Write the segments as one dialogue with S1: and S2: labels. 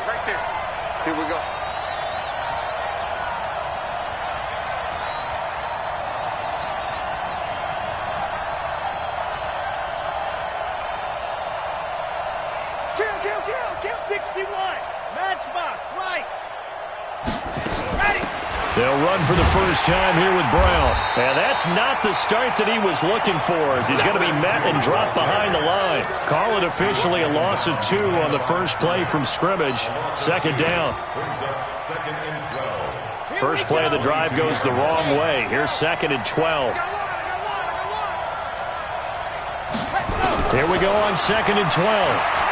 S1: right there. Here we go.
S2: Kill. 61. Matchbox, right. Ready.
S3: They'll run for the first time here with Brown. And that's not the start that he was looking for, as he's going to be met and dropped behind the line. Call it officially a loss of 2 on the first play from scrimmage. Second down. First play of the drive goes the wrong way. Here's 2nd and 12. Here we go on 2nd and 12.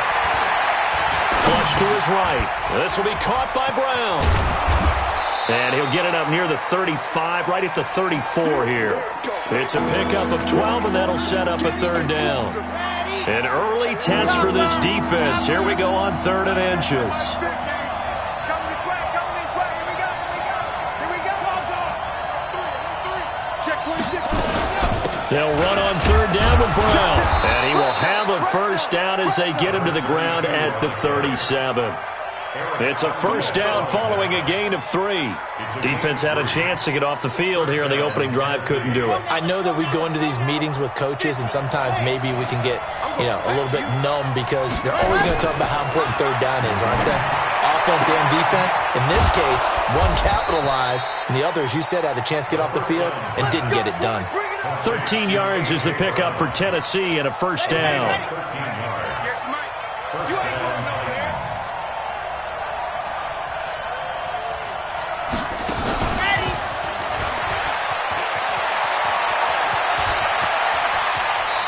S3: Flush to his right. This will be caught by Brown. And he'll get it up near the 35, right at the 34 here. It's a pickup of 12, and that'll set up a 3rd down. An early test for this defense. Here we go on 3rd and inches. They'll run on 3rd down with Brown. And he will have a first down as they get him to the ground at the 37. It's a first down following a gain of 3. Defense had a chance to get off the field here on the opening drive, couldn't do it.
S4: I know that we go into these meetings with coaches, and sometimes maybe we can get, a little bit numb because they're always going to talk about how important 3rd down is, aren't they? Offense and defense. In this case, one capitalized, and the other, as you said, had a chance to get off the field and didn't get it done.
S3: 13 yards is the pickup for Tennessee and a first down.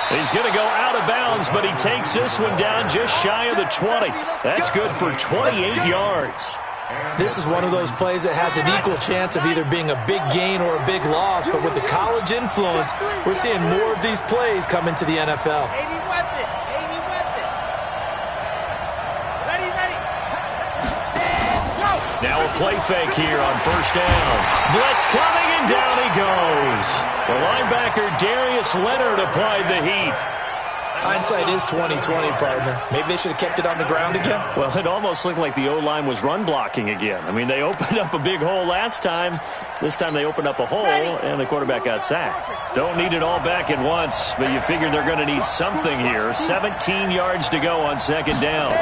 S3: He's going to go out of bounds, but he takes this one down just shy of the 20. That's good for 28 yards.
S4: This is one of those plays that has an equal chance of either being a big gain or a big loss, but with the college influence, we're seeing more of these plays come into the NFL.
S3: Now a play fake here on first down. Blitz coming, and down he goes. The linebacker Darius Leonard applied the heat.
S4: Hindsight is 20/20, partner. Maybe they should have kept it on the ground again.
S3: Well, it almost looked like the O-line was run blocking again. I mean, they opened up a big hole last time. This time they opened up a hole, and the quarterback got sacked. Don't need it all back at once, but you figure they're going to need something here. 17 yards to go on 2nd down.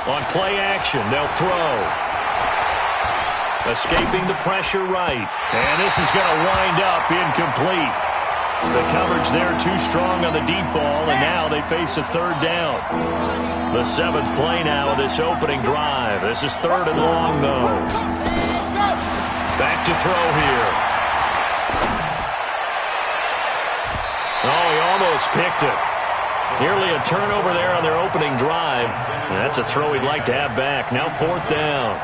S3: On play action, they'll throw. Escaping the pressure right. And this is going to wind up incomplete. The coverage there too strong on the deep ball, and now they face a 3rd down. The 7th play now of this opening drive. This is 3rd and long, though. Back to throw here. Oh, he almost picked it. Nearly a turnover there on their opening drive. And that's a throw he'd like to have back. Now 4th down.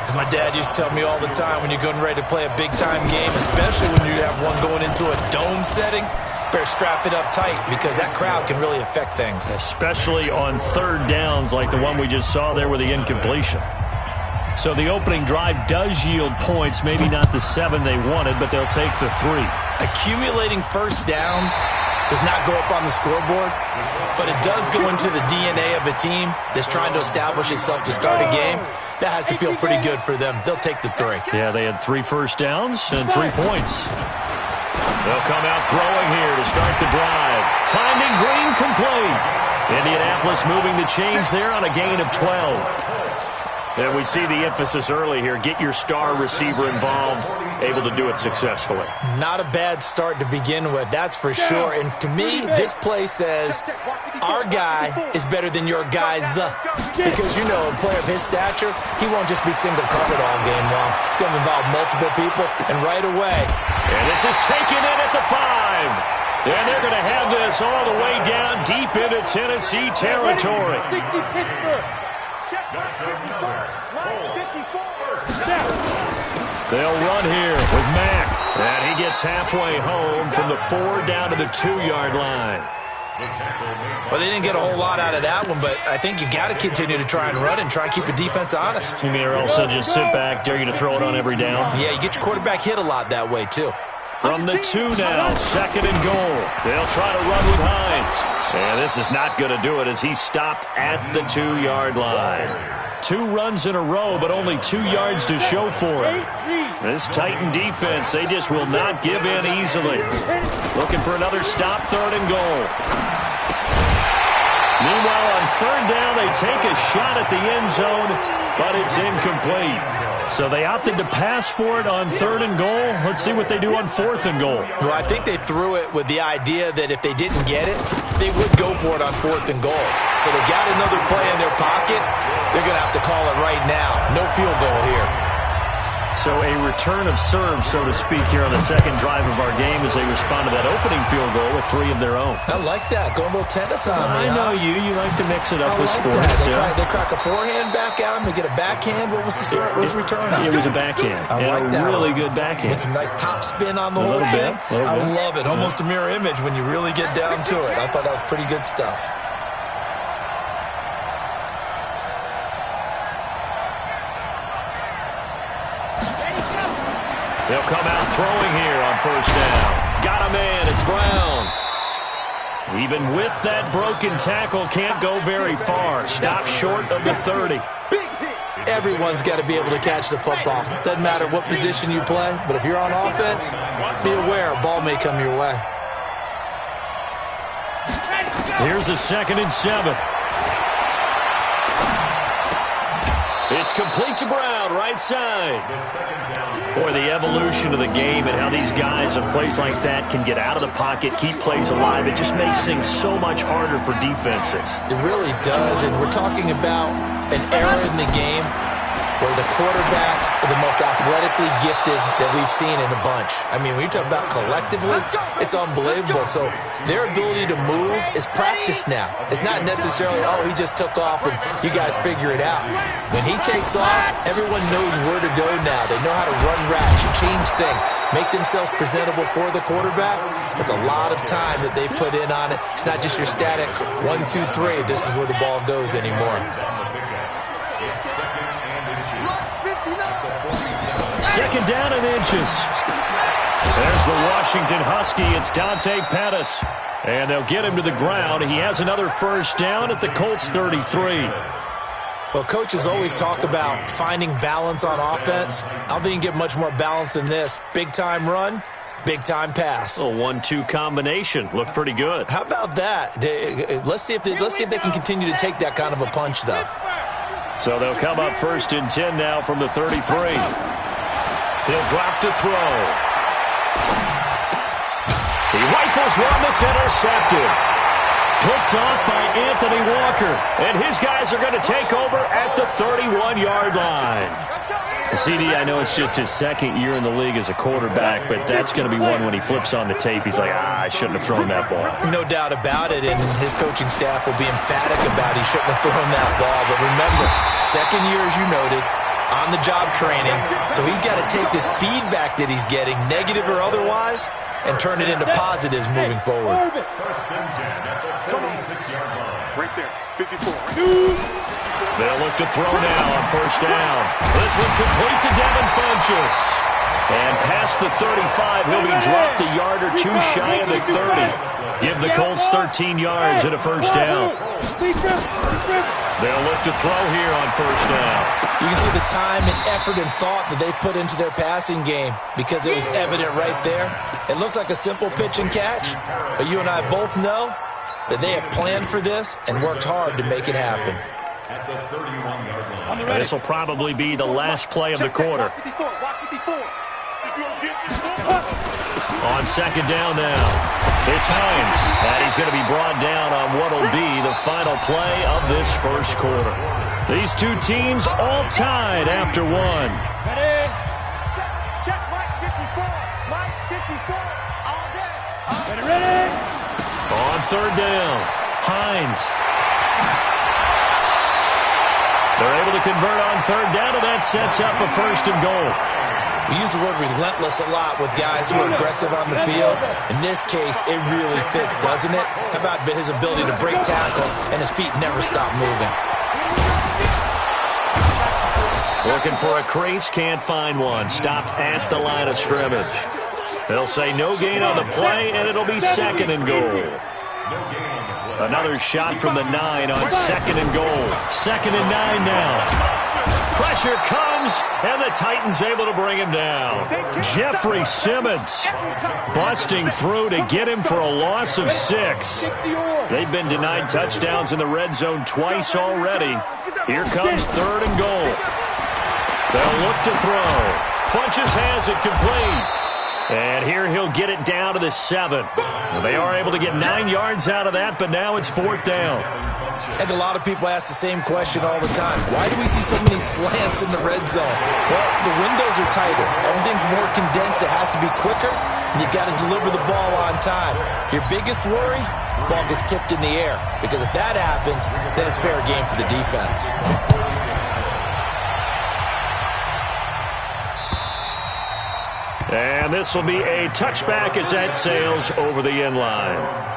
S4: As my dad used to tell me all the time, when you're getting ready to play a big-time game, especially when you have one going into a dome setting, better strap it up tight because that crowd can really affect things.
S3: Especially on 3rd downs like the one we just saw there with the incompletion. So the opening drive does yield points, maybe not the 7 they wanted, but they'll take the 3.
S4: Accumulating first downs does not go up on the scoreboard, but it does go into the DNA of a team that's trying to establish itself to start a game. That has to feel pretty good for them. They'll take the 3.
S3: Yeah, they had 3 first downs and 3 points. They'll come out throwing here to start the drive. Finding Green complete. Indianapolis moving the chains there on a gain of 12. And we see the emphasis early here. Get your star receiver involved, able to do it successfully.
S4: Not a bad start to begin with, that's for sure. And to me, this play says our guy is better than your guys. Because, a player of his stature, he won't just be single-covered all game long. It's going to involve multiple people, and right away.
S3: And this is taken in at the 5. And they're going to have this all the way down deep into Tennessee territory. They'll run here with Mack. And he gets halfway home from the 4 down to the 2-yard line.
S4: Well, they didn't get a whole lot out of that one, but I think you got to continue to try and run and try and keep the defense honest.
S3: You mean or also just sit back, dare you to throw it on every down?
S4: Yeah, you get your quarterback hit a lot that way, too.
S3: From the 2 now, 2nd and goal. They'll try to run with Hines. And this is not going to do it as he stopped at the 2-yard line. 2 runs in a row, but only 2 yards to show for it. This Titan defense, they just will not give in easily. Looking for another stop, 3rd and goal. Meanwhile, on 3rd down, they take a shot at the end zone, but it's incomplete. So they opted to pass for it on 3rd and goal. Let's see what they do on 4th and goal.
S4: Well, I think they threw it with the idea that if they didn't get it, they would go for it on 4th and goal. So they got another play in their pocket. They're going to have to call it right now. No field goal here.
S3: So a return of serve, so to speak, here on the 2nd drive of our game as they respond to that opening field goal with 3 of their own.
S4: I like that. Going a little tennis on me.
S3: I know you. You like to mix it up with
S4: like
S3: sports.
S4: They crack a forehand back at him. They get a backhand. What was the return on?
S3: It was a backhand.
S4: I like that.
S3: Really good backhand.
S4: Get some nice top spin on the whole thing. I love it. Almost a mirror image when you really get down to it. I thought that was pretty good stuff.
S3: They'll come out throwing here on 1st down. Got a man. It's Brown. Even with that broken tackle, can't go very far. Stop short of the 30.
S4: Everyone's got to be able to catch the football. Doesn't matter what position you play, but if you're on offense, be aware a ball may come your way.
S3: Here's a 2nd and 7. It's complete to Brown, right side. Boy, the evolution of the game and how these guys in plays like that can get out of the pocket, keep plays alive, it just makes things so much harder for defenses.
S4: It really does, and we're talking about an era in the game where the quarterbacks are the most athletically gifted that we've seen in a bunch. I mean, when you talk about collectively, it's unbelievable. So their ability to move is practiced now. It's not necessarily, oh, he just took off and you guys figure it out. When he takes off, everyone knows where to go now. They know how to run routes, change things, make themselves presentable for the quarterback. It's a lot of time that they put in on it. It's not just your static 1, 2, 3. This is where the ball goes anymore.
S3: 2nd down and inches. There's the Washington Husky. It's Dante Pettis. And they'll get him to the ground. He has another 1st down at the Colts 33.
S4: Well, coaches always talk about finding balance on offense. I don't think you can get much more balance than this. Big-time run, big-time pass.
S3: A 1-2 combination. Looked pretty good.
S4: How about that? Let's see if they can continue to take that kind of a punch, though.
S3: So they'll come up 1st and 10 now from the 33. He'll drop to throw. He rifles one. It's intercepted. Picked off by Anthony Walker. And his guys are going to take over at the 31-yard line. CD, I know it's just his 2nd year in the league as a quarterback, but that's going to be one when he flips on the tape. He's like, I shouldn't have thrown that ball.
S4: No doubt about it, and his coaching staff will be emphatic about he shouldn't have thrown that ball. But remember, 2nd year, as you noted, on-the-job training, so he's got to take this feedback that he's getting, negative or otherwise, and turn it into positives moving forward.
S2: 1st and 10 at the 36-yard line. Right there, 54.
S3: They'll look to throw now on 1st down. This one complete to Devin Funchess. And past the 35, he'll be dropped a yard or 2 shy of the 30. Give the Colts 13 yards and a 1st down. They'll look to throw here on 1st down.
S4: You can see the time and effort and thought that they put into their passing game because it was evident right there. It looks like a simple pitch and catch, but you and I both know that they have planned for this and worked hard to make it happen.
S2: At the 31-yard line.
S3: This will probably be the last play of the quarter. On 2nd down now, it's Hines. And he's going to be brought down on what will be the final play of this 1st quarter. These two teams all tied after 1.
S2: Ready? Check Mike 54. Mike 54. All day. Ready?
S3: On 3rd down, Hines. They're able to convert on 3rd down, and that sets up a 1st and goal.
S4: We use the word relentless a lot with guys who are aggressive on the field. In this case, it really fits, doesn't it? How about his ability to break tackles and his feet never stop moving?
S3: Looking for a crease, can't find one. Stopped at the line of scrimmage. They'll say no gain on the play, and it'll be 2nd and goal.
S2: No gain on the play.
S3: Another shot from the 9 on 2nd and goal. 2nd and 9 now. Pressure comes, and the Titans able to bring him down. Jeffrey Simmons busting through to get him for a loss of 6. They've been denied touchdowns in the red zone twice already. Here comes 3rd and goal. They'll look to throw. Funches has it complete. And here he'll get it down to the 7. They are able to get 9 yards out of that, but now it's 4th down.
S4: And a lot of people ask the same question all the time. Why do we see so many slants in the red zone? Well, the windows are tighter. Everything's more condensed. It has to be quicker, and you've got to deliver the ball on time. Your biggest worry, ball gets tipped in the air. Because if that happens, then it's fair game for the defense.
S3: And this will be a touchback as that sails over the end line.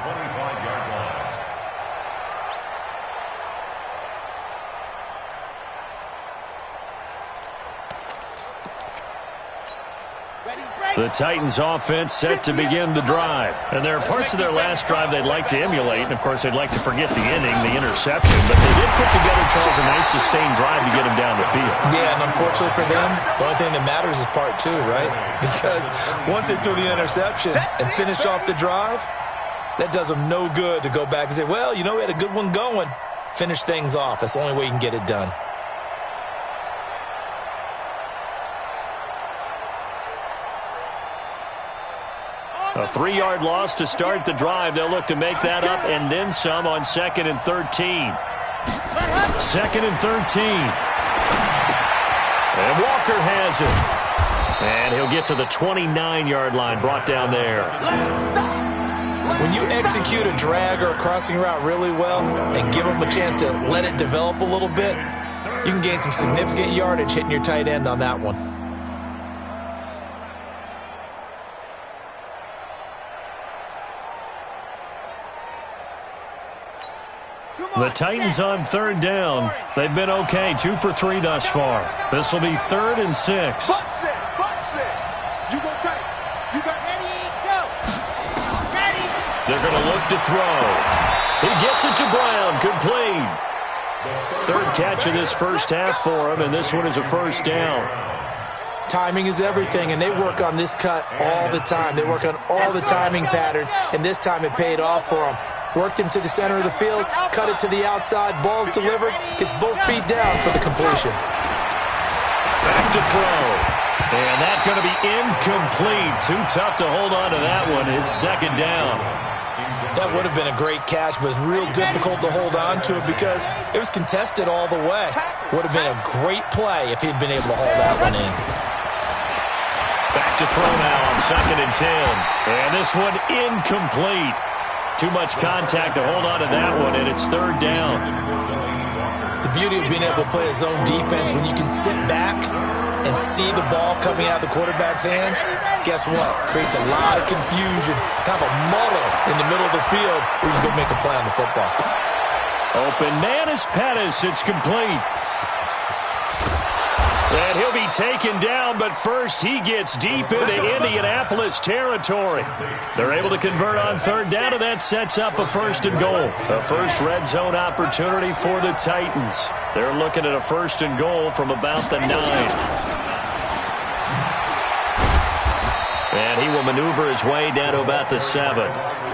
S3: The Titans offense set to begin the drive. And there are parts of their last drive they'd like to emulate. And, of course, they'd like to forget the inning, the interception. But they did put together, Charles, a nice sustained drive to get him down the field.
S4: Yeah, and unfortunately for them, the only thing that matters is part 2, right? Because once they threw the interception and finished off the drive, that does them no good to go back and say, well, you know, we had a good one going. Finish things off. That's the only way you can get it done.
S3: A 3-yard loss to start the drive. They'll look to make that up and then some on 2nd and 13. 2nd and 13. And Walker has it. And he'll get to the 29-yard line, brought down there.
S4: When you execute a drag or a crossing route really well and give them a chance to let it develop a little bit, you can gain some significant yardage hitting your tight end on that one.
S3: The Titans on 3rd down. They've been okay, 2 for 3 thus far. This will be 3rd and 6. They're going to look to throw. He gets it to Brown, complete. 3rd catch of this first half for him, and this one is a 1st down.
S4: Timing is everything, and they work on this cut all the time. They work on all the timing patterns, and this time it paid off for them. Worked him to the center of the field, cut it to the outside, ball's delivered, gets both feet down for the completion.
S3: Back to throw. And that's going to be incomplete. Too tough to hold on to that one. It's 2nd down.
S4: That would have been a great catch, but it was real difficult to hold on to it because it was contested all the way. Would have been a great play if he'd been able to hold that one in.
S3: Back to throw now on 2nd and 10. And this one incomplete. Too much contact to hold on to that one, and it's 3rd down.
S4: The beauty of being able to play a zone defense, when you can sit back and see the ball coming out of the quarterback's hands, guess what? Creates a lot of confusion, kind of a muddle in the middle of the field where you can go make a play on the football.
S3: Open man is Pettis. It's complete. And he'll be taken down, but first he gets deep into Indianapolis territory. They're able to convert on 3rd down, and that sets up a 1st and goal. A first red zone opportunity for the Titans. They're looking at a 1st and goal from about the 9. And he will maneuver his way down to about the 7.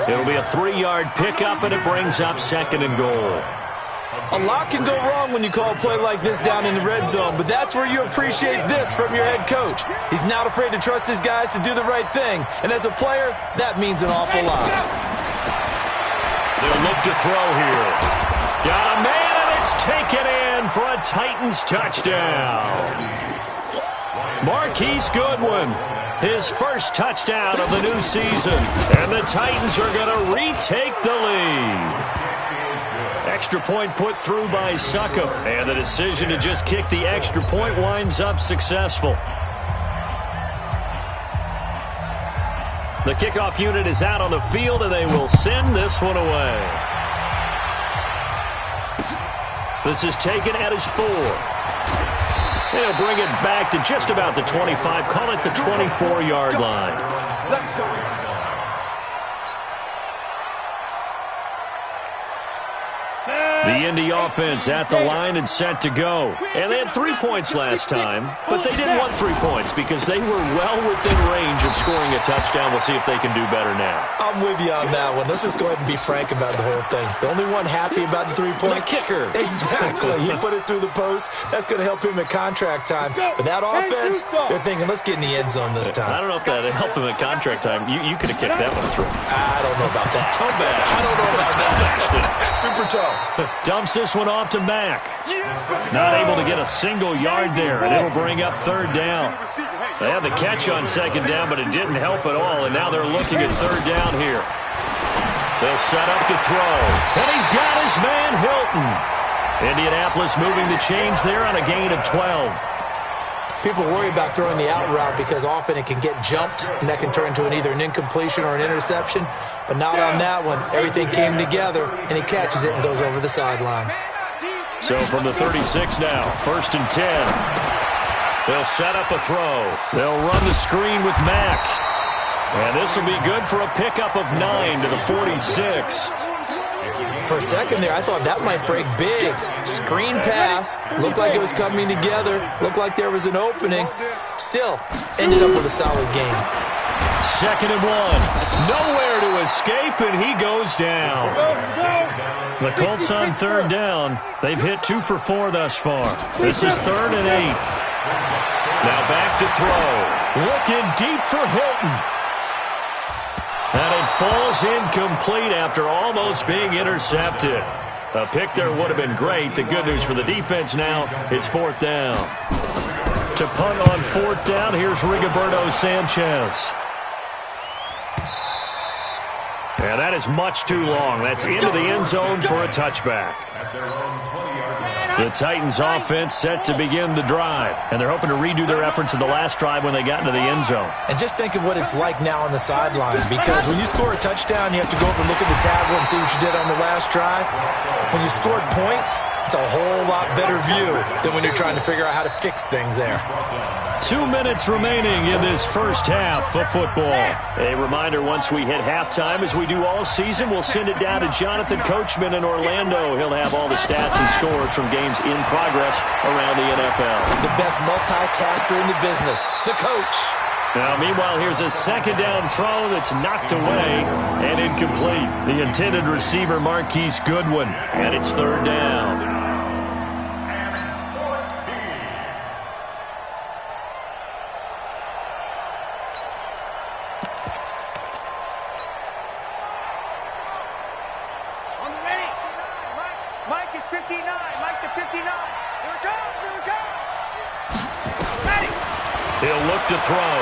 S3: It'll be a 3-yard pickup, and it brings up 2nd and goal.
S4: A lot can go wrong when you call a play like this down in the red zone, but that's where you appreciate this from your head coach. He's not afraid to trust his guys to do the right thing, and as a player, that means an awful lot.
S3: They'll look to throw here. Got a man, and it's taken in for a Titans touchdown. Marquise Goodwin, his first touchdown of the new season, and the Titans are going to retake the lead. Extra point put through by Succop, and the decision to just kick the extra point winds up successful. The kickoff unit is out on the field, and they will send this one away. This is taken at his 4. They'll bring it back to just about the 25, call it the 24-yard line. The Indy offense at the line and set to go. And they had 3 points last time, but they didn't want 3 points because they were well within range of scoring a touchdown. We'll see if they can do better now.
S4: I'm with you on that one. Let's just go ahead and be frank about the whole thing. The only one happy about the 3-point.
S3: The kicker.
S4: Exactly. He put it through the post. That's going to help him at contract time. But that offense, they're thinking, let's get in the end zone this time.
S3: I don't know if that helped him at contract time. You could have kicked that one through.
S4: I don't know about that.
S3: Toe bash.
S4: I don't know about that. Super toe.
S3: Dumps this one off to Mack. Not able to get a single yard there, and it'll bring up 3rd down. They had the catch on 2nd down, but it didn't help at all, and now they're looking at 3rd down here. They'll set up to throw, and he's got his man Hilton. Indianapolis moving the chains there on a gain of 12.
S4: People worry about throwing the out route because often it can get jumped, and that can turn into either an incompletion or an interception. But not on that one. Everything came together, and he catches it and goes over the sideline.
S3: So from the 36 now, 1st and 10. They'll set up a throw. They'll run the screen with Mack. And this will be good for a pickup of 9 to the 46.
S4: For a second there, I thought that might break big. Screen pass. Looked like it was coming together. Looked like there was an opening. Still, ended up with a solid game.
S3: 2nd and 1. Nowhere to escape, and he goes down. The Colts on 3rd down. They've hit 2 for 4 thus far. This is 3rd and 8. Now back to throw. Looking deep for Hilton. And it falls incomplete after almost being intercepted. A pick there would have been great. The good news for the defense now, it's 4th down. To punt on 4th down, here's Rigoberto Sanchez. And that is much too long. That's into the end zone for a touchback. The Titans offense set to begin the drive, and they're hoping to redo their efforts in the last drive when they got into the end zone.
S4: And just think of what it's like now on the sideline, because when you score a touchdown, you have to go up and look at the tablet and see what you did on the last drive. When you scored points, it's a whole lot better view than when you're trying to figure out how to fix things there.
S3: 2 minutes remaining in this first half of football. A reminder, once we hit halftime, as we do all season, we'll send it down to Jonathan Coachman in Orlando. He'll have all the stats and scores from games in progress around the NFL.
S4: The best multitasker in the business, the coach.
S3: Now, meanwhile, here's a 2nd down throw that's knocked away and incomplete. The intended receiver, Marquise Goodwin, and it's 3rd down.
S5: Mike is 59. Mike to 59. Here we go. Here we go. Ready.
S3: He'll look to throw.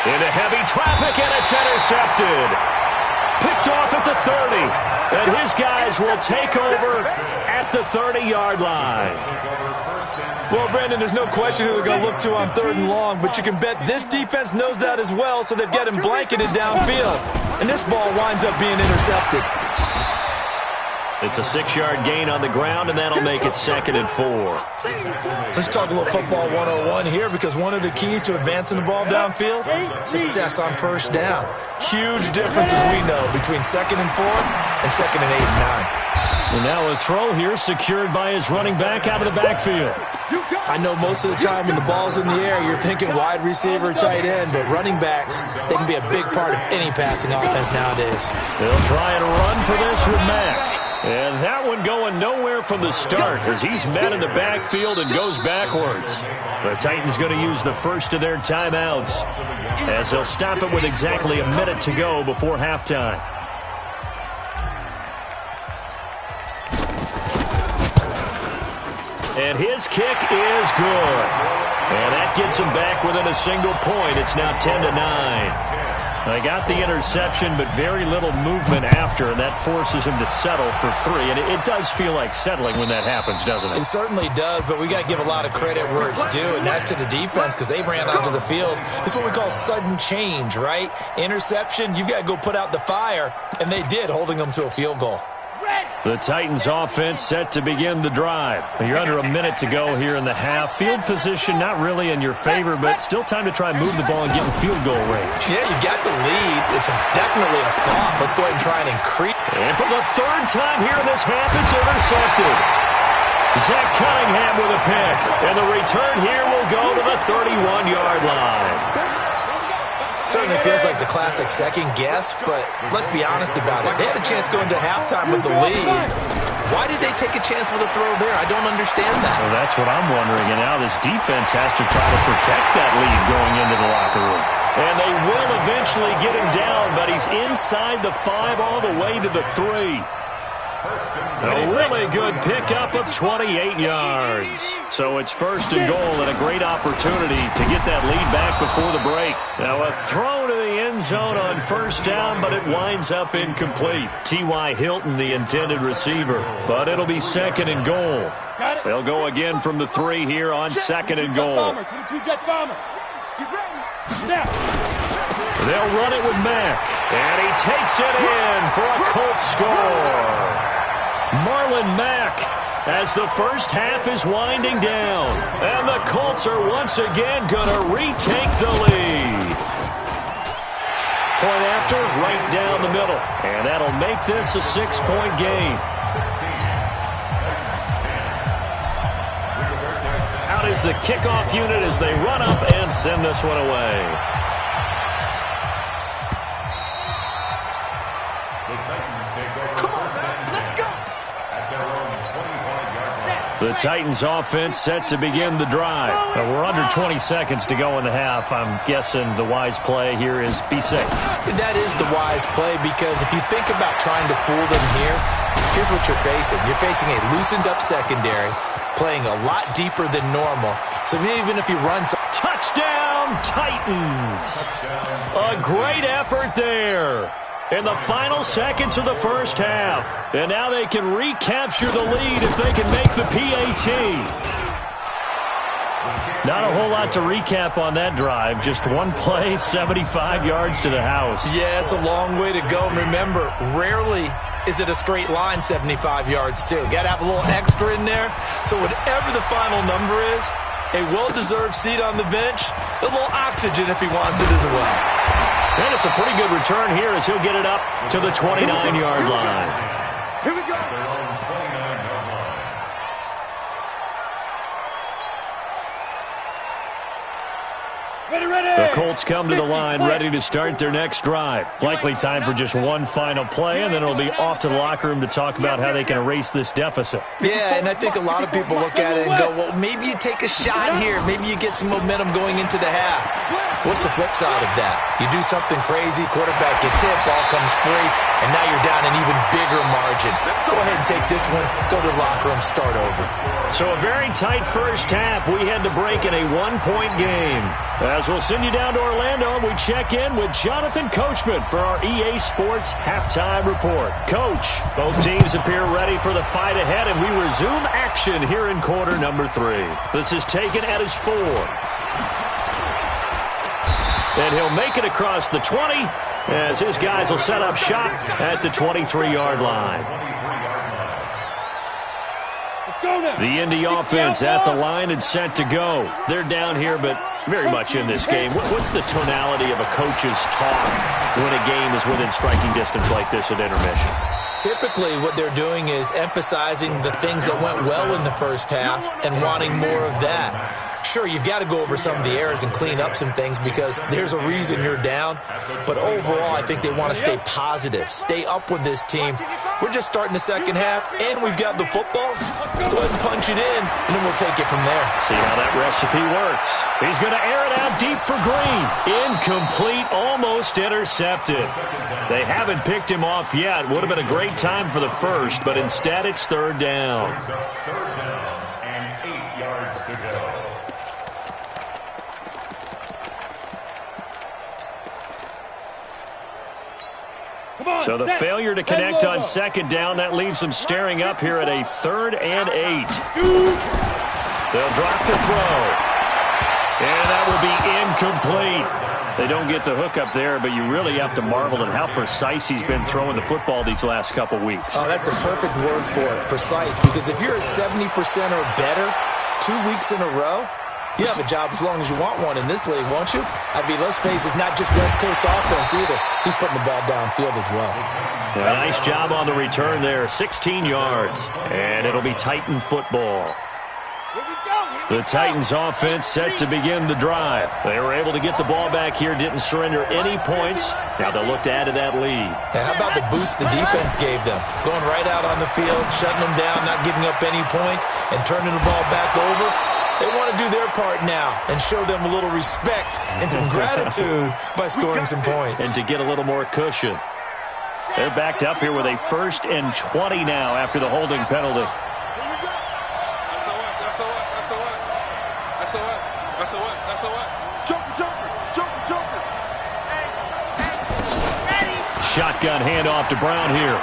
S3: Into heavy traffic, and it's intercepted. Picked off at the 30. And his guys will take over at the 30-yard line.
S4: Well, Brandon, there's no question who they're going to look to on 3rd and long, but you can bet this defense knows that as well, so they've got him blanketed downfield. And this ball winds up being intercepted.
S3: It's a 6-yard gain on the ground, and that'll make it 2nd and 4.
S4: Let's talk a little football 101 here, because one of the keys to advancing the ball downfield, success on 1st down. Huge difference, as we know, between 2nd and 4 and 2nd and 8 and 9.
S3: And now a throw here secured by his running back out of the backfield.
S4: I know most of the time when the ball's in the air, you're thinking wide receiver, tight end, but running backs, they can be a big part of any passing offense nowadays.
S3: They'll try and run for this with Mack. And that one going nowhere from the start as he's met in the backfield and goes backwards. The Titans going to use the first of their timeouts as they'll stop it with exactly a minute to go before halftime. And his kick is good. And that gets him back within a single point. It's now 10-9. They got the interception, but very little movement after, and that forces him to settle for 3. And it does feel like settling when that happens, doesn't it?
S4: It certainly does, but we got to give a lot of credit where it's due, and that's to the defense because they ran onto the field. It's what we call sudden change, right? Interception, you got to go put out the fire, and they did, holding them to a field goal.
S3: The Titans offense set to begin the drive. You're under a minute to go here in the half. Field position not really in your favor, but still time to try and move the ball and get in field goal range.
S4: Yeah, you got the lead. It's definitely a thought. Let's go ahead and try and increase.
S3: And for the third time here in this half, it's intercepted. Zach Cunningham with a pick. And the return here will go to the 31-yard line.
S4: Certainly feels like the classic second guess, but let's be honest about it. They had a chance going to halftime with the lead. Why did they take a chance with a throw there? I don't understand that.
S3: Well, that's what I'm wondering. And now this defense has to try to protect that lead going into the locker room. And they will eventually get him down, but he's inside the 5 all the way to the 3. A really good pickup of 28 yards. So it's first and goal and a great opportunity to get that lead back before the break. Now a throw to the end zone on first down, but it winds up incomplete. T.Y. Hilton, the intended receiver. But it'll be second and goal. They'll go again from the 3 here on second and goal. They'll run it with Mack. And he takes it in for a Colts score. Marlon Mack as the first half is winding down. And the Colts are once again going to retake the lead. Point after, right down the middle. And that'll make this a 6-point game. Out is the kickoff unit as they run up and send this one away. The Titans offense set to begin the drive. We're under 20 seconds to go in the half. I'm guessing the wise play here is be safe.
S4: That is the wise play because if you think about trying to fool them here, here's what you're facing. You're facing a loosened up secondary, playing a lot deeper than normal. So even if you run some...
S3: Touchdown, Titans! A great effort there. In the final seconds of the first half. And now they can recapture the lead if they can make the PAT. Not a whole lot to recap on that drive. Just one play, 75 yards to the house.
S4: Yeah, it's a long way to go. And remember, rarely is it a straight line 75 yards, too. Got to have a little extra in there. So whatever the final number is, a well-deserved seat on the bench, a little oxygen if he wants it as well.
S3: And it's a pretty good return here as he'll get it up to the 29-yard line.
S5: Here we go.
S3: The Colts come to the line ready to start their next drive. Likely time for just one final play, and then it'll be off to the locker room to talk about how they can erase this deficit.
S4: Yeah, and I think a lot of people look at it and go, well, maybe you take a shot here. Maybe you get some momentum going into the half. What's the flip side of that? You do something crazy, quarterback gets hit, ball comes free, and now you're down an even bigger margin. Go ahead and take this one, go to the locker room, start over.
S3: So a very tight first half. We had to break in a one-point game. As we'll send you down to Orlando, we check in with Jonathan Coachman for our EA Sports Halftime Report. Coach, both teams appear ready for the fight ahead, and we resume action here in quarter number 3. This is taken at his 4. And he'll make it across the 20 as his guys will set up shop at the 23-yard line. The Indy offense at the line and set to go. They're down here, but very much in this game. What's the tonality of a coach's talk when a game is within striking distance like this at intermission?
S4: Typically, what they're doing is emphasizing the things that went well in the first half and wanting more of that. Sure, you've got to go over some of the errors and clean up some things because there's a reason you're down. But overall, I think they want to stay positive, stay up with this team. We're just starting the second half, and we've got the football. Let's go ahead and punch it in, and then we'll take it from there.
S3: See how that recipe works. He's going to air it out deep for Green. Incomplete, almost intercepted. They haven't picked him off yet. Would have been a great time for the first, but instead it's third down.
S2: Third down and 8 yards to go.
S3: So the failure to connect on second down, that leaves them staring up here at a 3rd and 8. They'll drop the throw. And that will be incomplete. They don't get the hook up there, but you really have to marvel at how precise he's been throwing the football these last couple weeks.
S4: Oh, that's a perfect word for it, precise, because if you're at 70% or better 2 weeks in a row, you have a job as long as you want one in this league, won't you? I mean, let's face it, it's not just West Coast offense either. He's putting the ball downfield as well.
S3: Yeah, nice job on the return there, 16 yards, and it'll be Titan football. The Titans offense set to begin the drive. They were able to get the ball back here, didn't surrender any points. Now they'll look to add to that lead.
S4: Now, how about the boost the defense gave them? Going right out on the field, shutting them down, not giving up any points, and turning the ball back over. They want to do their part now and show them a little respect and some gratitude by scoring some points.
S3: And to get a little more cushion. They're backed up here with a 1st and 20 now after the holding penalty. Shotgun handoff to Brown here.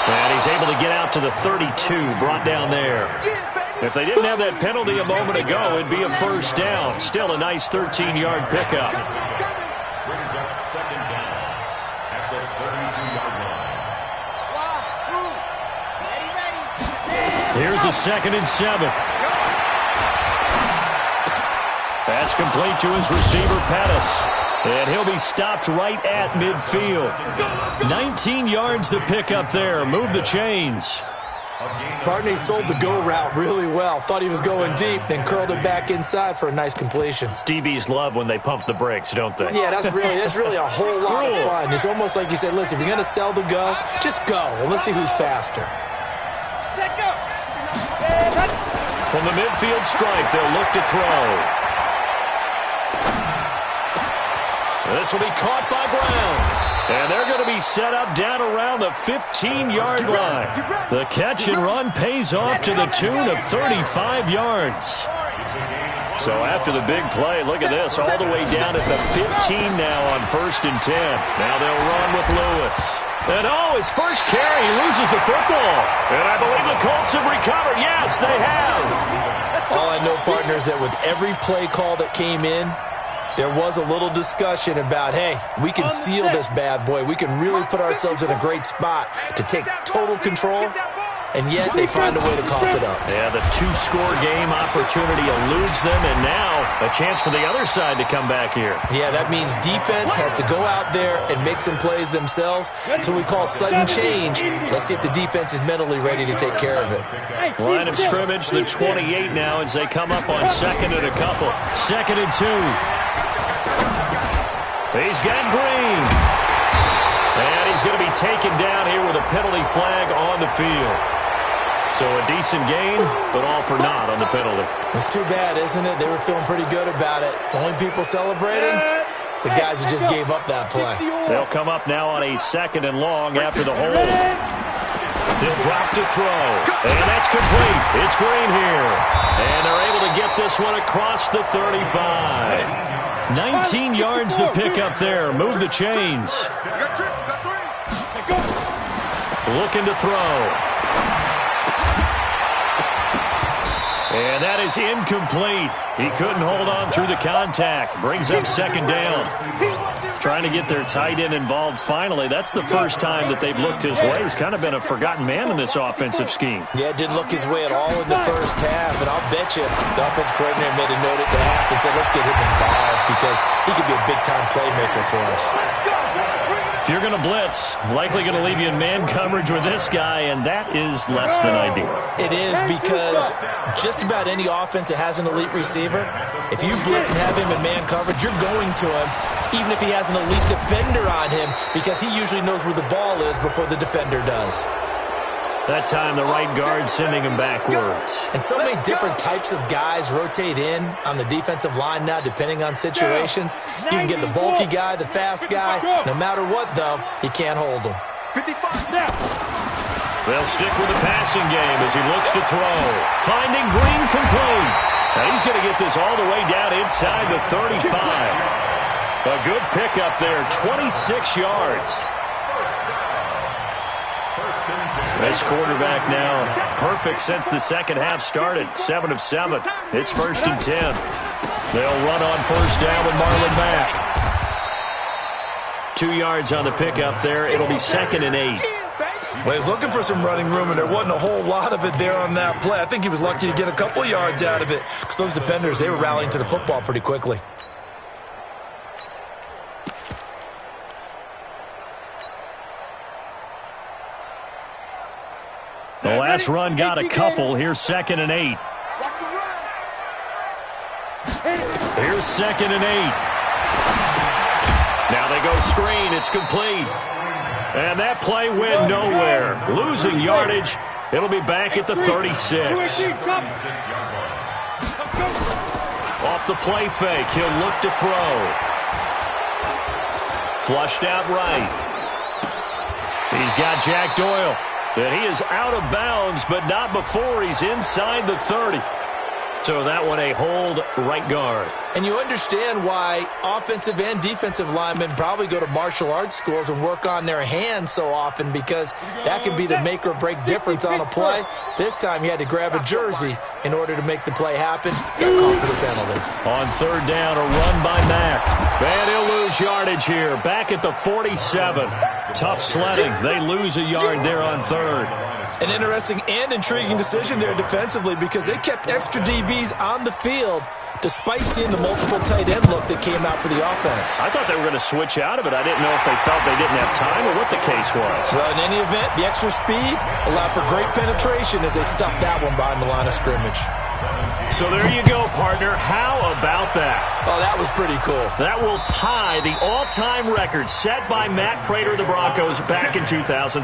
S3: And he's able to get out to the 32, brought down there. If they didn't have that penalty a moment ago, it'd be a 1st down. Still a nice 13-yard pickup.
S2: Brings up 2nd down at the 32-yard line.
S3: Here's a 2nd and 7. Pass complete to his receiver, Pettis. And he'll be stopped right at midfield. 19 yards to pick up there. Move the chains.
S4: Barney sold the go route really well. Thought he was going deep, then curled it back inside for a nice completion.
S3: DBs love when they pump the brakes, don't they?
S4: Yeah, that's really a whole lot of fun. It's almost like you said, listen, if you're going to sell the go, just go. And let's see who's faster.
S5: Set, go.
S3: From the midfield stripe, they'll look to throw. This will be caught by Brown. And they're going to be set up down around the 15-yard line. The catch and run pays off to the tune of 35 yards. So after the big play, look at this, all the way down at the 15 now on 1st and 10. Now they'll run with Lewis. And his first carry, he loses the football. And I believe the Colts have recovered. Yes, they have.
S4: All I know, partner, is that with every play call that came in, there was a little discussion about, hey, we can seal this bad boy. We can really put ourselves in a great spot to take total control, and yet they find a way to cough it up.
S3: Yeah, the 2-score game opportunity eludes them, and now a chance for the other side to come back here.
S4: Yeah, that means defense has to go out there and make some plays themselves. That's what we call sudden change. Let's see if the defense is mentally ready to take care of it.
S3: Line of scrimmage, the 28 now as they come up on 2nd and a couple. 2nd and 2. He's got Green. And he's going to be taken down here with a penalty flag on the field. So a decent gain, but all for naught on the penalty.
S4: It's too bad, isn't it? They were feeling pretty good about it. The only people celebrating, the guys who just gave up that play.
S3: They'll come up now on a 2nd and long after the hold. He'll drop to throw. And that's complete. It's Green here. And they're able to get this one across the 35. 19 yards to pick up there. Move the chains. Looking to throw. And that is incomplete. He couldn't hold on through the contact. Brings up 2nd down. Trying to get their tight end involved finally. That's the first time that they've looked his way. He's kind of been a forgotten man in this offensive scheme.
S4: Yeah, it didn't look his way at all in the first half. And I'll bet you the offense coordinator made a note at the half and said, let's get him involved because he could be a big-time playmaker for us.
S3: If you're going to blitz, likely going to leave you in man coverage with this guy, and that is less than ideal.
S4: It is because just about any offense that has an elite receiver, if you blitz and have him in man coverage, you're going to him, even if he has an elite defender on him, because he usually knows where the ball is before the defender does.
S3: That time, the right guard sending him backwards.
S4: And so many different types of guys rotate in on the defensive line now, depending on situations. You can get the bulky guy, the fast guy. No matter what, though, he can't hold him.
S3: They'll stick with the passing game as he looks to throw. Finding Green complete. Now he's going to get this all the way down inside the 35. A good pickup there, 26 yards.
S2: First and 10.
S3: This quarterback now perfect since the second half started. 7 of 7. It's 1st and 10. They'll run on first down with Marlon Mack. 2 yards on the pickup there. It'll be 2nd and 8.
S4: Well, he's looking for some running room, and there wasn't a whole lot of it there on that play. I think he was lucky to get a couple of yards out of it because those defenders, they were rallying to the football pretty quickly.
S3: The last run got a couple. Here's 2nd and 8. Here's 2nd and 8. Now they go screen. It's complete. And that play went nowhere. Losing yardage. It'll be back at the 36. Off the play fake. He'll look to throw. Flushed out right. He's got Jack Doyle. And he is out of bounds, but not before he's inside the 30. So that one a hold right guard.
S4: And you understand why offensive and defensive linemen probably go to martial arts schools and work on their hands so often, because that can be the make or break difference on a play. This time he had to grab a jersey in order to make the play happen. Got caught for the penalty.
S3: On 3rd down, a run by Mack. And he'll lose yardage here. Back at the 47. Tough sledding. They lose a yard there on 3rd.
S4: An interesting and intriguing decision there defensively, because they kept extra DBs on the field despite seeing the multiple tight end look that came out for the offense.
S3: I thought they were going to switch out of it. I didn't know if they felt they didn't have time or what the case was.
S4: Well, in any event, the extra speed allowed for great penetration as they stuffed that one behind the line of scrimmage.
S3: So there you go, partner. How about that?
S4: Oh, that was pretty cool.
S3: That will tie the all-time record set by Matt Prater of the Broncos back in 2013.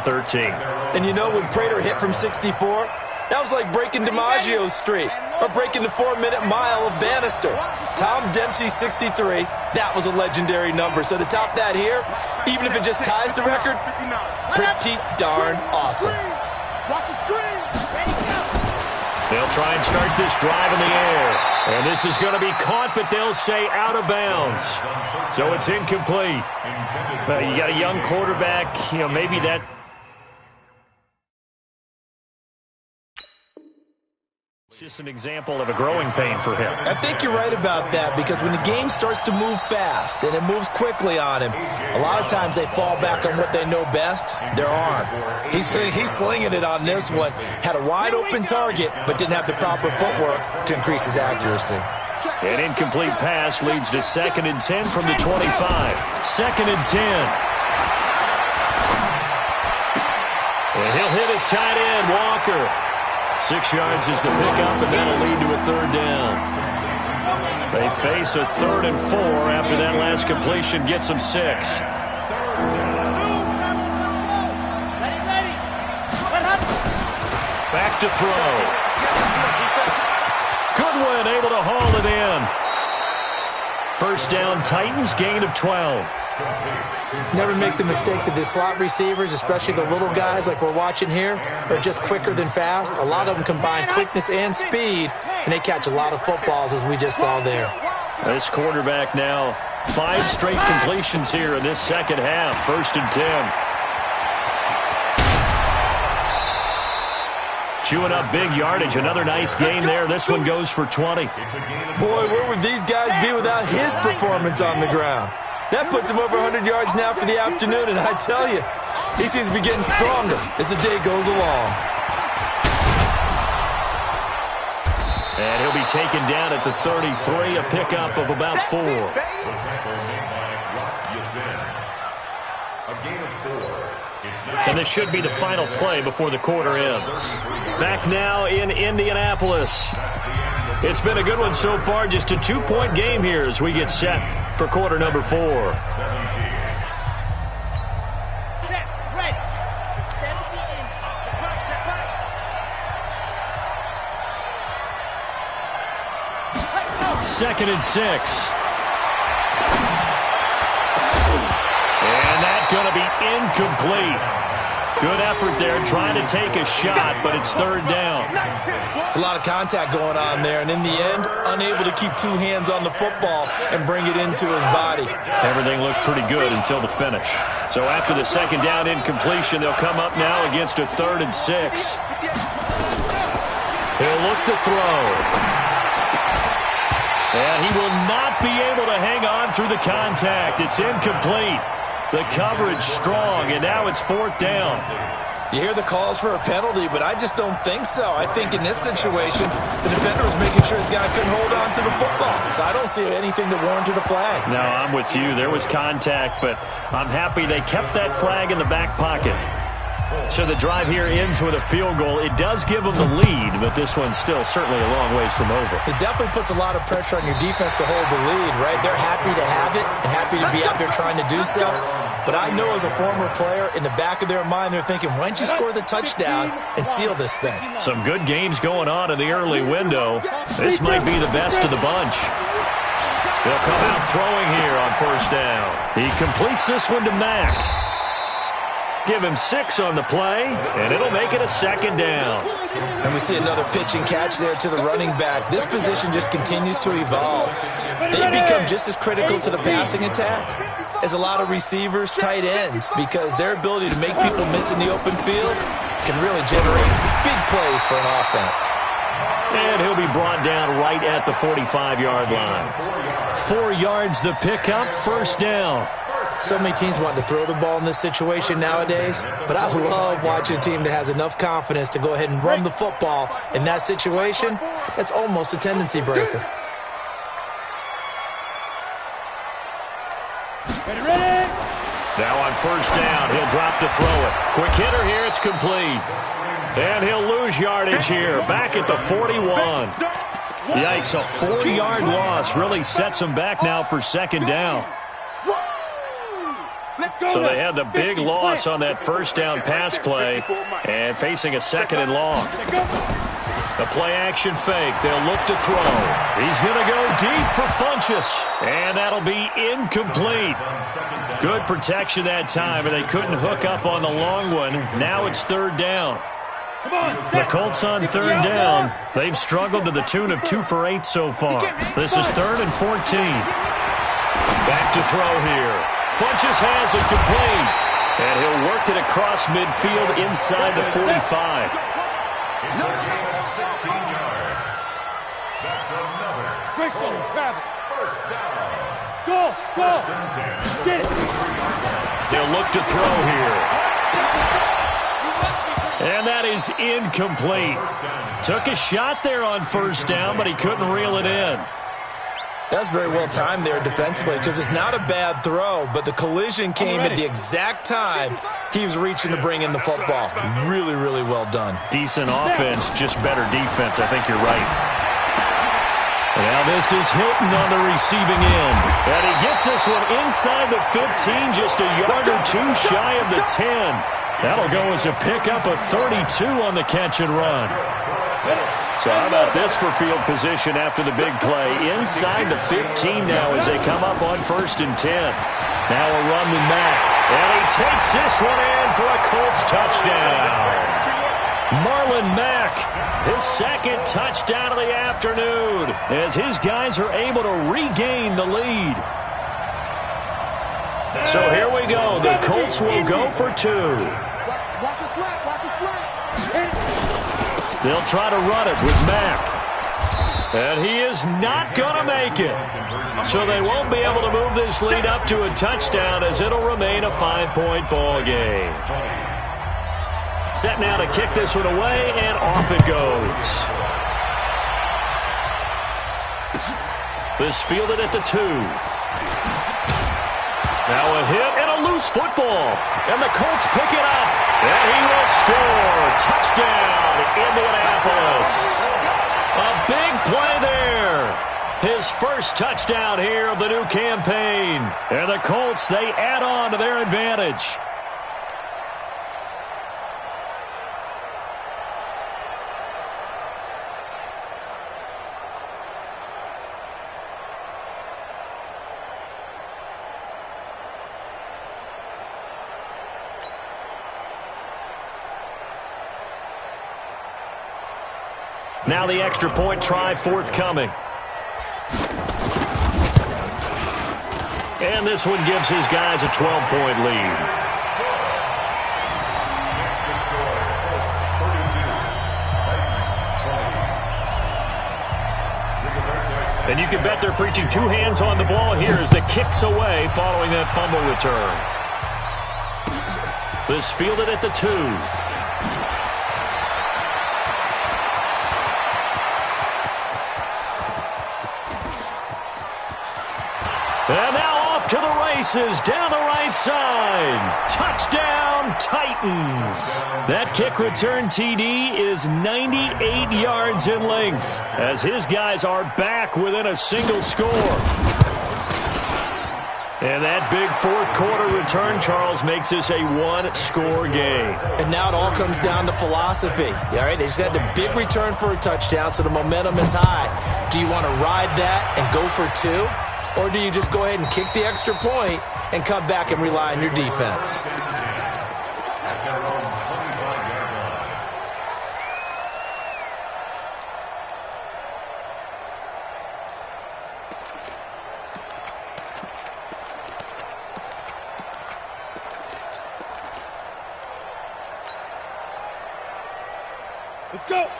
S4: And you know, when Prater hit from 64, that was like breaking DiMaggio's streak or breaking the 4-minute mile of Bannister. Tom Dempsey's 63, that was a legendary number. So to top that here, even if it just ties the record, pretty darn awesome.
S5: Watch the screen. Ready, go.
S3: They'll try and start this drive in the air. And this is going to be caught, but they'll say out of bounds. So it's incomplete. You got a young quarterback, maybe that. It's just an example of a growing pain for him.
S4: I think you're right about that, because when the game starts to move fast and it moves quickly on him, a lot of times they fall back on what they know best, their arm. He's slinging it on this one. Had a wide open target, but didn't have the proper footwork to increase his accuracy.
S3: An incomplete pass leads to 2nd and 10 from the 25. 2nd and 10. And he'll hit his tight end, Walker. 6 yards is the pickup, and that'll lead to a 3rd down. They face a 3rd and 4 after that last completion gets them 6. Back to throw. Goodwin able to haul it in. 1st down, Titans, gain of 12.
S4: Never make the mistake that the slot receivers, especially the little guys like we're watching here, are just quicker than fast. A lot of them combine quickness and speed, and they catch a lot of footballs, as we just saw there.
S3: This quarterback now 5 straight completions here in this second half. 1st and 10. Chewing up big yardage. Another nice gain there. This one goes for 20.
S4: Boy, where would these guys be without his performance on the ground? That puts him over 100 yards now for the afternoon, and I tell you, he seems to be getting stronger as the day goes along.
S3: And he'll be taken down at the 33, a pickup of about 4. And this should be the final play before the quarter ends. Back now in Indianapolis. It's been a good one so far. Just a 2-point game here as we get set for quarter number 4.
S5: Set, ready. 70 in. Check back.
S3: 2nd and 6. And that's going to be incomplete. Good effort there trying to take a shot, but it's 3rd down.
S4: It's a lot of contact going on there, and in the end, unable to keep two hands on the football and bring it into his body.
S3: Everything looked pretty good until the finish. So after the second down incompletion, they'll come up now against a 3rd and 6. He'll look to throw. And he will not be able to hang on through the contact. It's incomplete. The coverage strong, and now it's 4th down.
S4: You hear the calls for a penalty, but I just don't think so. I think in this situation, the defender was making sure his guy couldn't hold on to the football. So I don't see anything that warranted a flag.
S3: No, I'm with you. There was contact, but I'm happy they kept that flag in the back pocket. So the drive here ends with a field goal. It does give them the lead, but this one's still certainly a long ways from over.
S4: It definitely puts a lot of pressure on your defense to hold the lead, right? They're happy to have it and happy to be out there trying to do so. But I know as a former player, in the back of their mind, they're thinking, why don't you score the touchdown and seal this thing?
S3: Some good games going on in the early window. This might be the best of the bunch. They'll come out throwing here on 1st down. He completes this one to Mack. Give him 6 on the play, and it'll make it a 2nd down.
S4: And we see another pitch and catch there to the running back. This position just continues to evolve. They become just as critical to the passing attack as a lot of receivers, tight ends, because their ability to make people miss in the open field can really generate big plays for an offense.
S3: And he'll be brought down right at the 45-yard line. 4 yards the pickup, 1st down.
S4: So many teams want to throw the ball in this situation nowadays, but I love watching a team that has enough confidence to go ahead and run the football. In that situation, that's almost a tendency breaker.
S3: Now on 1st down, he'll drop to throw it. Quick hitter here, it's complete. And he'll lose yardage here, back at the 41. Yikes, a 4-yard loss really sets him back now for 2nd down. So they had the big loss on that 1st down pass play and facing a 2nd and long. The play-action fake. They'll look to throw. He's going to go deep for Funchess, and that'll be incomplete. Good protection that time, and they couldn't hook up on the long one. Now it's 3rd down. The Colts on 3rd down. They've struggled to the tune of 2 for 8 so far. This is 3rd and 14. Back to throw here. Funchess has it complete, and he'll work it across midfield inside the 45.
S2: It's a gain of 16 yards. That's another first down.
S5: Go!
S2: First and 10.
S5: Get it!
S3: They'll look to throw here. And that is incomplete. Took a shot there on 1st down, but he couldn't reel it in.
S4: That's very well timed there defensively because it's not a bad throw, but the collision came at the exact time he was reaching to bring in the football. Really, really well done.
S3: Decent offense, just better defense. I think you're right. Now this is Hilton on the receiving end. And he gets this one inside the 15, just a yard or 2 shy of the 10. That'll go as a pickup of 32 on the catch and run. So how about this for field position after the big play? Inside the 15 now as they come up on 1st and 10. Now a run with Mack. And he takes this one in for a Colts touchdown. Marlon Mack, his 2nd touchdown of the afternoon as his guys are able to regain the lead. So here we go. The Colts will go for 2.
S5: Watch a slap, watch a slap.
S3: They'll try to run it with Mack. And he is not going to make it. So they won't be able to move this lead up to a touchdown as it'll remain a 5-point ball game. Set now to kick this one away, and off it goes. This fielded at the 2. Now a hit and a loose football. And the Colts pick it up. And he will score. Touchdown, Indianapolis. A big play there. His first touchdown here of the new campaign. And the Colts, they add on to their advantage. Now the extra point try forthcoming. And this one gives his guys a 12-point lead. And you can bet they're preaching two hands on the ball here as the kick's away following that fumble return. This fielded at the 2. And now off to the races down the right side. Touchdown, Titans. That kick return TD is 98 yards in length as his guys are back within a single score. And that big fourth-quarter return, Charles, makes this a one-score game.
S4: And now it all comes down to philosophy. All right, they just had the big return for a touchdown, so the momentum is high. Do you want to ride that and go for 2? Or do you just go ahead and kick the extra point and come back and rely on your defense?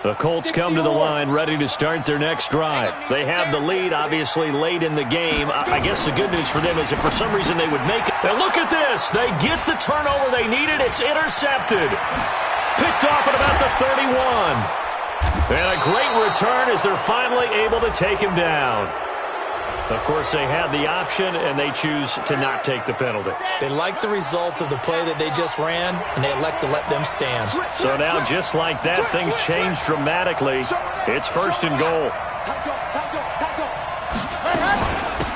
S3: The Colts come to the line ready to start their next drive. They have the lead, obviously, late in the game. I guess the good news for them is if for some reason they would make it. Now look at this. They get the turnover they needed. It's intercepted. Picked off at about the 31. And a great return as they're finally able to take him down. Of course, they had the option, and they choose to not take the penalty.
S4: They like the results of the play that they just ran, and they elect to let them stand.
S3: So now, just like that, things change dramatically. It's 1st and goal.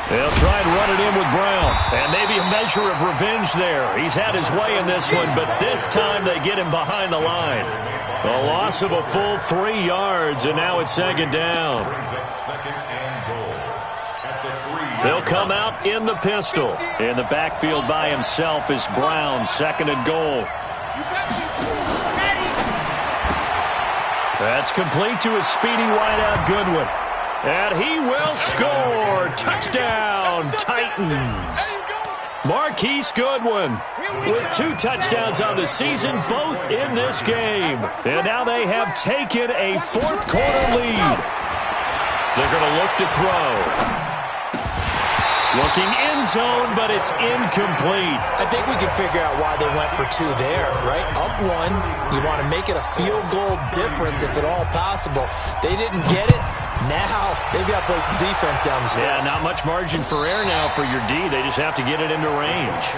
S3: They'll try and run it in with Brown. And maybe a measure of revenge there. He's had his way in this one, but this time they get him behind the line. A loss of a full 3 yards, and now it's 2nd down. They'll come out in the pistol. In the backfield by himself is Brown, 2nd and goal. That's complete to a speedy wideout Goodwin. And he will score. Touchdown, Titans. Marquise Goodwin with 2 touchdowns on the season, both in this game. And now they have taken a fourth-quarter lead. They're going to look to throw. Looking end zone, but it's incomplete.
S4: I think we can figure out why they went for 2 there, right? Up 1, you want to make it a field goal difference if at all possible. They didn't get it. Now they've got to play some defense down the stretch.
S3: Yeah, not much margin for error now for your D. They just have to get it into range.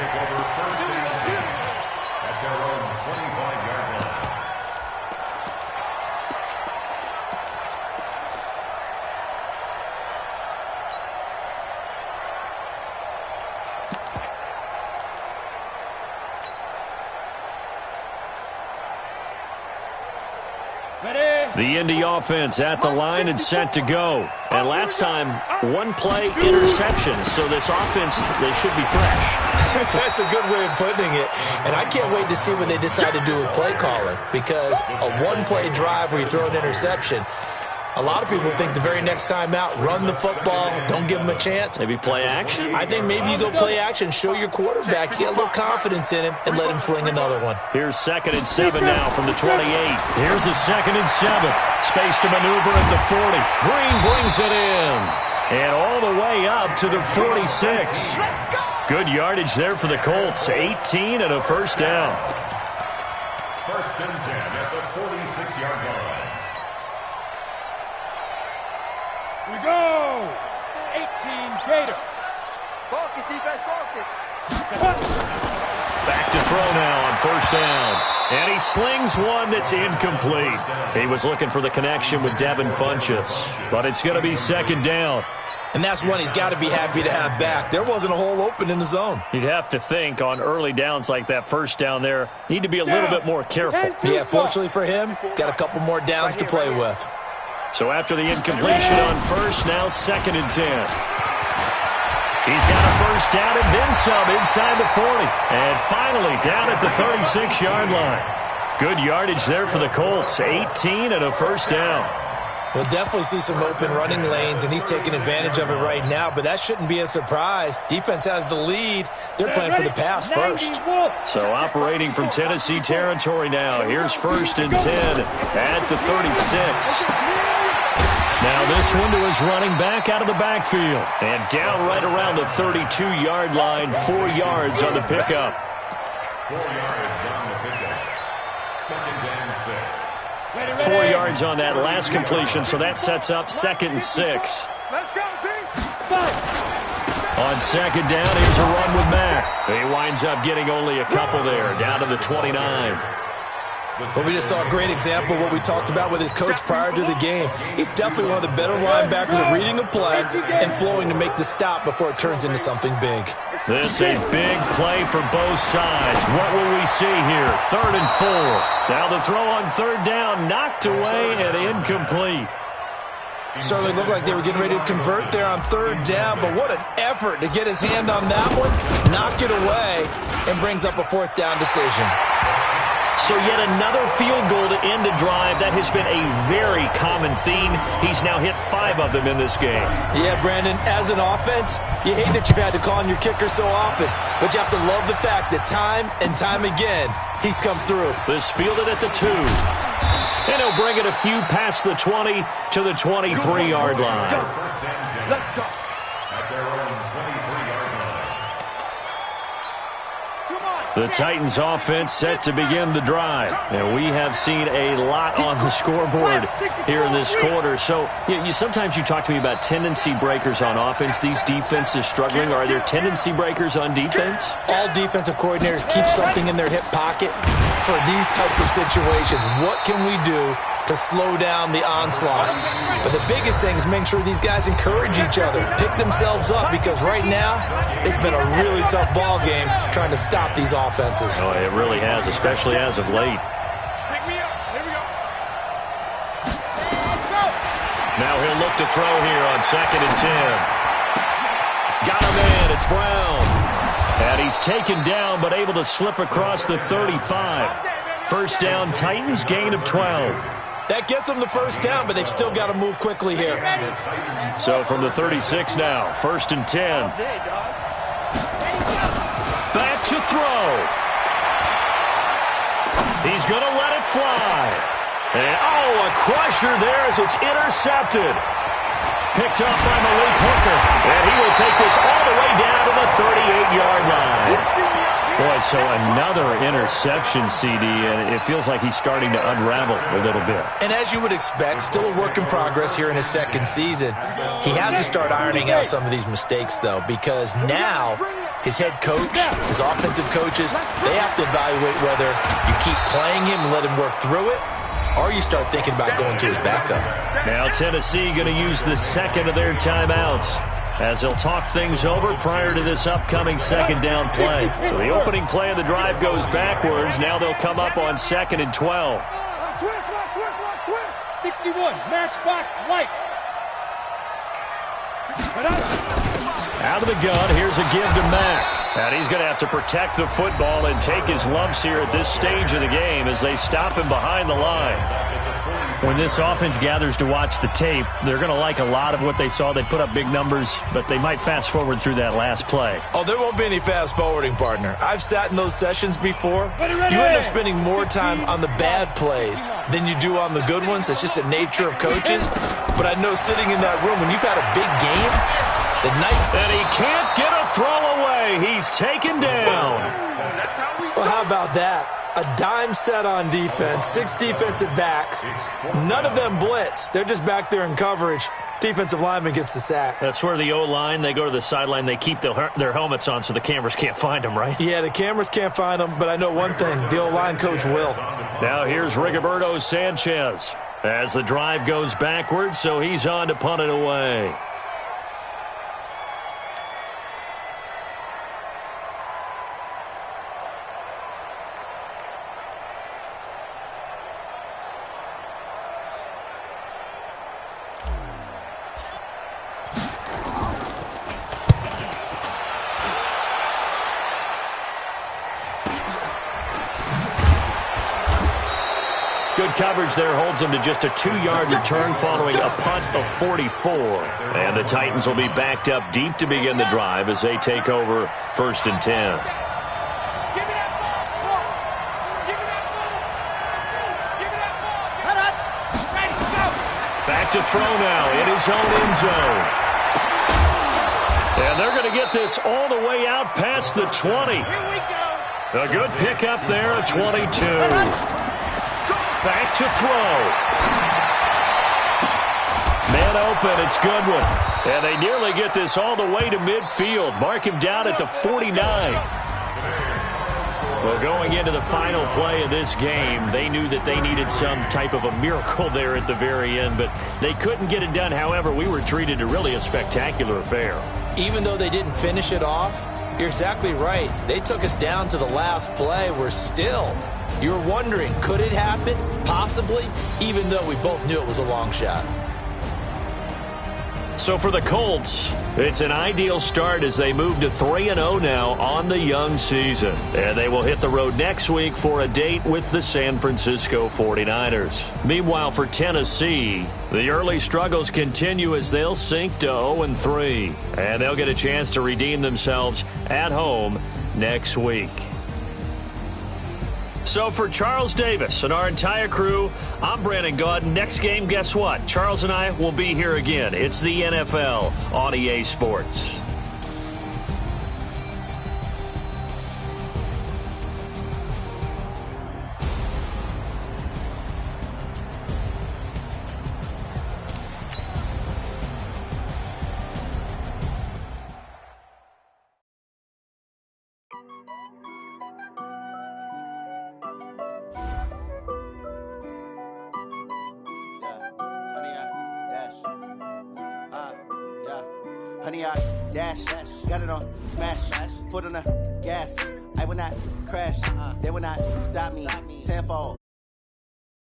S3: The Indy offense at the line and set to go. And last time, 1 play interception. So this offense, they should be fresh.
S4: That's a good way of putting it. And I can't wait to see what they decide to do with play calling. Because a 1-play drive where you throw an interception, a lot of people think the very next time out, run the football, don't give them a chance.
S3: Maybe play action?
S4: I think maybe you go play action, show your quarterback, get a little confidence in him, and let him fling another one.
S3: Here's 2nd and 7 now from the 28. Here's a 2nd and 7. Space to maneuver at the 40. Green brings it in. And all the way up to the 46. Good yardage there for the Colts. 18 and a 1st down.
S2: 1st and 10 at the 46-yard line.
S5: We go! 18 Gator.
S1: Focus, defense, focus.
S3: Back to throw now on 1st down. And he slings one that's incomplete. He was looking for the connection with Devin Funchess. But it's going to be 2nd down.
S4: And that's one he's got to be happy to have back. There wasn't a hole open in the zone.
S3: You'd have to think on early downs like that 1st down there, need to be a little bit more careful.
S4: Yeah, fortunately for him, got a couple more downs to play with.
S3: So after the incompletion on 1st, now 2nd and 10. He's got a 1st down and then some inside the 40. And finally down at the 36-yard line. Good yardage there for the Colts. 18 and a 1st down.
S4: We'll definitely see some open running lanes, and he's taking advantage of it right now, but that shouldn't be a surprise. Defense has the lead. They're playing for the pass first.
S3: So operating from Tennessee territory now. Here's 1st and 10 at the 36. Now this one to his running back out of the backfield. And down right around the 32-yard line, 4 yards on the pickup.
S2: 4 yards on the pickup. 2nd and 6.
S3: 4 yards on that last completion, so that sets up 2nd and 6.
S1: Let's go, D.
S3: On 2nd down, here's a run with Mack. He winds up getting only a couple there, down to the 29.
S4: But we just saw a great example of what we talked about with his coach prior to the game. He's definitely one of the better linebackers at reading a play and flowing to make the stop before it turns into something big.
S3: This a big play for both sides. What will we see here? 3rd and 4. Now the throw on 3rd down, knocked away and incomplete.
S4: Certainly looked like they were getting ready to convert there on 3rd down, but what an effort to get his hand on that one, knock it away, and brings up a 4th down decision.
S3: So yet another field goal to end the drive. That has been a very common theme. He's now hit 5 of them in this game.
S4: Yeah, Brandon, as an offense, you hate that you've had to call on your kicker so often, but you have to love the fact that time and time again, he's come through.
S3: This fielded at the 2. And he'll bring it a few past the 20 to the 23-yard line.
S1: Let's go.
S2: At their own 23-yard line.
S3: The Titans offense set to begin the drive. And we have seen a lot on the scoreboard here in this quarter. So sometimes you talk to me about tendency breakers on offense. These defenses struggling. Are there tendency breakers on defense?
S4: All defensive coordinators keep something in their hip pocket for these types of situations. What can we do to slow down the onslaught? But the biggest thing is making sure these guys encourage each other, pick themselves up, because right now it's been a really tough ball game trying to stop these offenses.
S3: Oh, it really has, especially as of late.
S5: Pick me up. Here we go.
S3: Now he'll look to throw here on 2nd and 10. Got him in. It's Brown. And he's taken down but able to slip across the 35. 1st down, Titans, gain of 12.
S4: That gets them the 1st down, but they've still got to move quickly here.
S3: So from the 36 now, 1st and 10. Back to throw. He's going to let it fly. And, a crusher there as it's intercepted. Picked up by Malik Hooker. And he will take this all the way down to the 38-yard line. Boy, so another interception, CD, and it feels like he's starting to unravel a little bit.
S4: And as you would expect, still a work in progress here in his 2nd season. He has to start ironing out some of these mistakes, though, because now his head coach, his offensive coaches, they have to evaluate whether you keep playing him and let him work through it, or you start thinking about going to his backup.
S3: Now Tennessee going to use the 2nd of their timeouts as they'll talk things over prior to this upcoming 2nd down play. So the opening play of the drive goes backwards. Now they'll come up on 2nd and 12.
S5: 61, matchbox, lights.
S3: Out of the gun, here's a give to Mack. And he's going to have to protect the football and take his lumps here at this stage of the game as they stop him behind the line. When this offense gathers to watch the tape, they're going to like a lot of what they saw. They put up big numbers, but they might fast forward through that last play.
S4: Oh, there won't be any fast forwarding, partner. I've sat in those sessions before. You end up spending more time on the bad plays than you do on the good ones. It's just the nature of coaches. But I know sitting in that room, when you've had a big game, the night...
S3: And he can't get a throw away. He's taken down.
S4: Well, how about that? A dime set on defense, 6 defensive backs. None of them blitz. They're just back there in coverage. Defensive lineman gets the sack.
S3: That's where the O-line, they go to the sideline, they keep their helmets on so the cameras can't find them, right?
S4: Yeah, the cameras can't find them, but I know one thing, the O-line coach will.
S3: Now here's Rigoberto Sanchez as the drive goes backwards, so he's on to punt it away. coverage there holds them to just a 2-yard return following a punt of 44. And the Titans will be backed up deep to begin the drive as they take over 1st and 10. Back to throw now in his own end zone. And they're going to get this all the way out past the 20.
S5: Here we go.
S3: A good pickup there at 22. Back to throw. Man open, it's Goodwin. And they nearly get this all the way to midfield. Mark him down at the 49. Well, going into the final play of this game, they knew that they needed some type of a miracle there at the very end, but they couldn't get it done. However, we were treated to really a spectacular affair.
S4: Even though they didn't finish it off, you're exactly right. They took us down to the last play. We're still. You were wondering, could it happen? Possibly, even though we both knew it was a long shot.
S3: So for the Colts, it's an ideal start as they move to 3-0 now on the young season. And they will hit the road next week for a date with the San Francisco 49ers. Meanwhile, for Tennessee, the early struggles continue as they'll sink to 0-3. And they'll get a chance to redeem themselves at home next week. So for Charles Davis and our entire crew, I'm Brandon Gaudin. Next game, guess what? Charles and I will be here again. It's the NFL on EA Sports.
S6: Honey, I dash, got it on smash, foot on the gas. I will not crash, they will not stop me. Tenfold,